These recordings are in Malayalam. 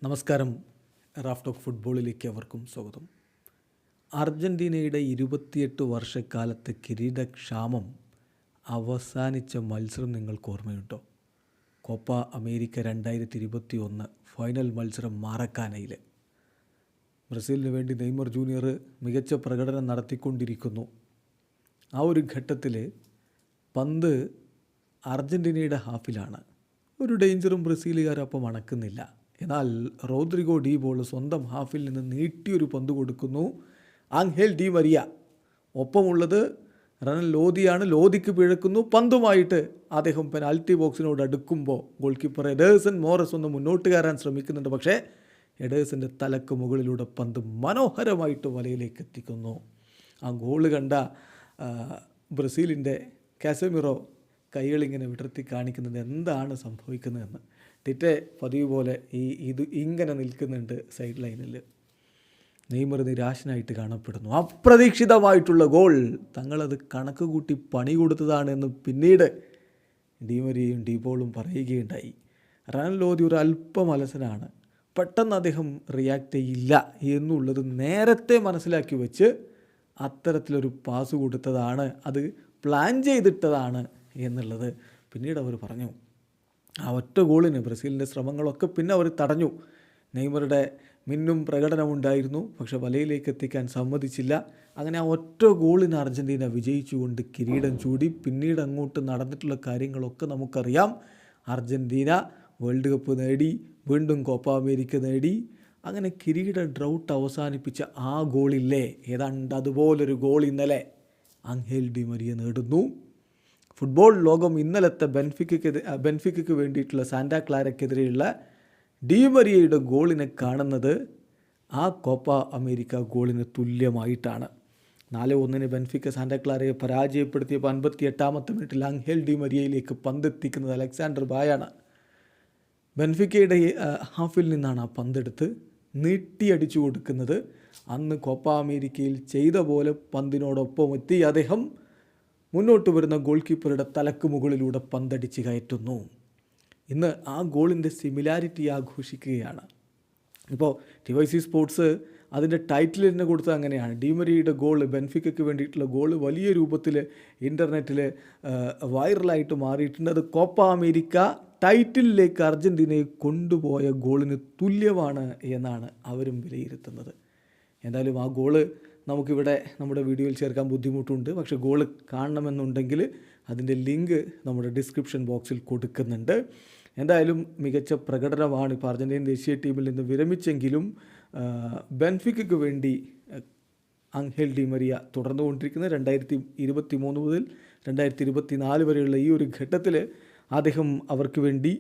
നമസ്കാരം. റാഫ് ടോക്ക് ഫുട്ബോളിലേക്ക് അവർക്കും സ്വാഗതം. അർജൻറ്റീനയുടെ 28 വർഷക്കാലത്തെ കിരീടക്ഷാമം അവസാനിച്ച മത്സരം നിങ്ങൾക്ക് ഓർമ്മയുണ്ടോ? കോപ്പ അമേരിക്ക 2021 ഫൈനൽ മത്സരം മാറക്കാനയിൽ. ബ്രസീലിന് വേണ്ടി നെയ്മർ ജൂനിയർ മികച്ച പ്രകടനം നടത്തിക്കൊണ്ടിരിക്കുന്നു. ആ ഒരു ഘട്ടത്തിൽ പന്ത് അർജൻറ്റീനയുടെ ഹാഫിലാണ്. ഒരു ഡേഞ്ചറും ബ്രസീലുകാരൊപ്പം അണക്കുന്നില്ല. എന്നാൽ റോദ്രിഗോ ഡി ബോൾ സ്വന്തം ഹാഫിൽ നിന്ന് നീട്ടിയൊരു പന്ത് കൊടുക്കുന്നു. ആംഹേൽ ഡി മരിയ ഒപ്പമുള്ളത് റണൽ ലോദിയാണ്. ലോദിക്ക് പിഴക്കുന്നു. പന്തുമായിട്ട് അദ്ദേഹം പെനാൽറ്റി ബോക്സിനോട് അടുക്കുമ്പോൾ ഗോൾ കീപ്പർ എഡേഴ്സൺ മോറസ് ഒന്ന് മുന്നോട്ട് കയറാൻ ശ്രമിക്കുന്നുണ്ട്. പക്ഷേ എഡേഴ്സൻ്റെ തലക്ക് മുകളിലൂടെ പന്ത് മനോഹരമായിട്ട് വലയിലേക്ക് എത്തിക്കുന്നു. ആ ഗോള് കണ്ട ബ്രസീലിൻ്റെ കാസമിറോ കൈകളിങ്ങനെ വിടർത്തി കാണിക്കുന്നത് എന്താണ് സംഭവിക്കുന്നതെന്ന്. ടിറ്റെ പതിവ് പോലെ ഇത് ഇങ്ങനെ നിൽക്കുന്നുണ്ട് സൈഡ് ലൈനിൽ. നെയ്മർ നിരാശനായിട്ട് കാണപ്പെടുന്നു. അപ്രതീക്ഷിതമായിട്ടുള്ള ഗോൾ. തങ്ങളത് കണക്ക് കൂട്ടി പണി കൊടുത്തതാണെന്ന് പിന്നീട് ഡിമരിയയും ഡീപോളും പറയുകയുണ്ടായി. റണൽ ലോദി ഒരു അല്പം അലസനാണ്. പെട്ടെന്ന് അദ്ദേഹം റിയാക്ട് ചെയ്യില്ല എന്നുള്ളത് നേരത്തെ മനസ്സിലാക്കി വെച്ച് അത്തരത്തിലൊരു പാസ് കൊടുത്തതാണ്, അത് പ്ലാൻ ചെയ്തിട്ടതാണ് എന്നുള്ളത് പിന്നീട് അവർ പറഞ്ഞു. ആ ഒറ്റ ഗോളിന് ബ്രസീലിൻ്റെ ശ്രമങ്ങളൊക്കെ പിന്നെ അവർ തടഞ്ഞു. നെയ്മറുടെ മിന്നും പ്രകടനമുണ്ടായിരുന്നു, പക്ഷേ വലയിലേക്ക് എത്തിക്കാൻ സമ്മതിച്ചില്ല. അങ്ങനെ ആ ഒറ്റ ഗോളിന് അർജൻറ്റീന വിജയിച്ചുകൊണ്ട് കിരീടം ചൂടി. പിന്നീട് അങ്ങോട്ട് നടന്നിട്ടുള്ള കാര്യങ്ങളൊക്കെ നമുക്കറിയാം. അർജൻറ്റീന വേൾഡ് കപ്പ് നേടി, വീണ്ടും കോപ്പ അമേരിക്ക നേടി. അങ്ങനെ കിരീട ഡ്രൗട്ട് അവസാനിപ്പിച്ച ആ ഗോളില്ലേ, ഏതാണ്ട് അതുപോലൊരു ഗോൾ ഇന്നലെ ആംഹേൽ ഡി മരിയ നേടുന്നു. ഫുട്ബോൾ ലോകം ഇന്നലത്തെ ബെൻഫിക്കയ്ക്ക് വേണ്ടിയിട്ടുള്ള സാന്റാ ക്ലാരയ്ക്കെതിരെയുള്ള ഡി മരിയയുടെ ഗോളിനെ കാണുന്നത് ആ കോപ്പ അമേരിക്ക ഗോളിന് തുല്യമായിട്ടാണ്. 4-1 ബെൻഫിക്ക സാന്റാ ക്ലാരയെ പരാജയപ്പെടുത്തിയപ്പോൾ 58-ാമത്തെ മിനിറ്റിൽ ആംഹേൽ ഡി മരിയയിലേക്ക് പന്തെത്തിക്കുന്നത് അലക്സാണ്ടർ ബായാണ്. ബെൻഫിക്കയുടെ ഹാഫിൽ നിന്നാണ് ആ പന്തെടുത്ത് നീട്ടിയടിച്ചു കൊടുക്കുന്നത്. അന്ന് കോപ്പ അമേരിക്കയിൽ ചെയ്ത പോലെ പന്തിനോടൊപ്പം എത്തി അദ്ദേഹം മുന്നോട്ട് വരുന്ന ഗോൾ കീപ്പറുടെ തലക്ക് മുകളിലൂടെ പന്തടിച്ച് കയറ്റുന്നു. ഇന്ന് ആ ഗോളിൻ്റെ സിമിലാരിറ്റി ആഘോഷിക്കുകയാണ്. ഇപ്പോൾ TYC സ്പോർട്സ് അതിൻ്റെ ടൈറ്റിൽ തന്നെ കൊടുത്തത് അങ്ങനെയാണ്. ഡിമരിയുടെ ഗോൾ, ബെൻഫിക്കയ്ക്ക് വേണ്ടിയിട്ടുള്ള ഗോൾ വലിയ രൂപത്തിൽ ഇൻ്റർനെറ്റിൽ വൈറലായിട്ട് മാറിയിട്ടുണ്ട്. അത് കോപ്പ അമേരിക്ക ടൈറ്റിലിലേക്ക് അർജൻറ്റീനയെ കൊണ്ടുപോയ ഗോളിന് തുല്യമാണ് എന്നാണ് അവരും വിലയിരുത്തുന്നത്. എന്തായാലും ആ ഗോള് നമുക്കിവിടെ നമ്മുടെ വീഡിയോയിൽ ചേർക്കാൻ ബുദ്ധിമുട്ടുണ്ട്. പക്ഷേ ഗോള് കാണണമെന്നുണ്ടെങ്കിൽ അതിൻ്റെ ലിങ്ക് നമ്മുടെ ഡിസ്ക്രിപ്ഷൻ ബോക്സിൽ കൊടുക്കുന്നുണ്ട്. എന്തായാലും മികച്ച പ്രകടനമാണ്. ഇപ്പോൾ അർജൻറ്റീന ദേശീയ ടീമിൽ നിന്ന് വിരമിച്ചെങ്കിലും ബെൻഫിക്കയ്ക്ക് വേണ്ടി ആംഹേൽ ഡി മരിയ തുടർന്നുകൊണ്ടിരിക്കുന്നത്. 2023 മുതൽ 2024 വരെയുള്ള ഈ ഒരു ഘട്ടത്തിൽ അദ്ദേഹം അവർക്ക് വേണ്ടി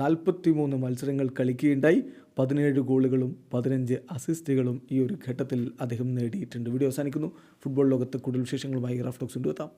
43 മത്സരങ്ങൾ കളിക്കുകയുണ്ടായി. 17 ഗോളുകളും 15 അസിസ്റ്റുകളും ഈ ഒരു ഘട്ടത്തിൽ അദ്ദേഹം നേടിയിട്ടുണ്ട്. വീഡിയോ അവസാനിക്കുന്നു. ഫുട്ബോൾ ലോകത്ത് കൂടുതൽ വിശേഷങ്ങളുമായി റാഫ് ടോക്സ് കൊണ്ടുവെത്താം.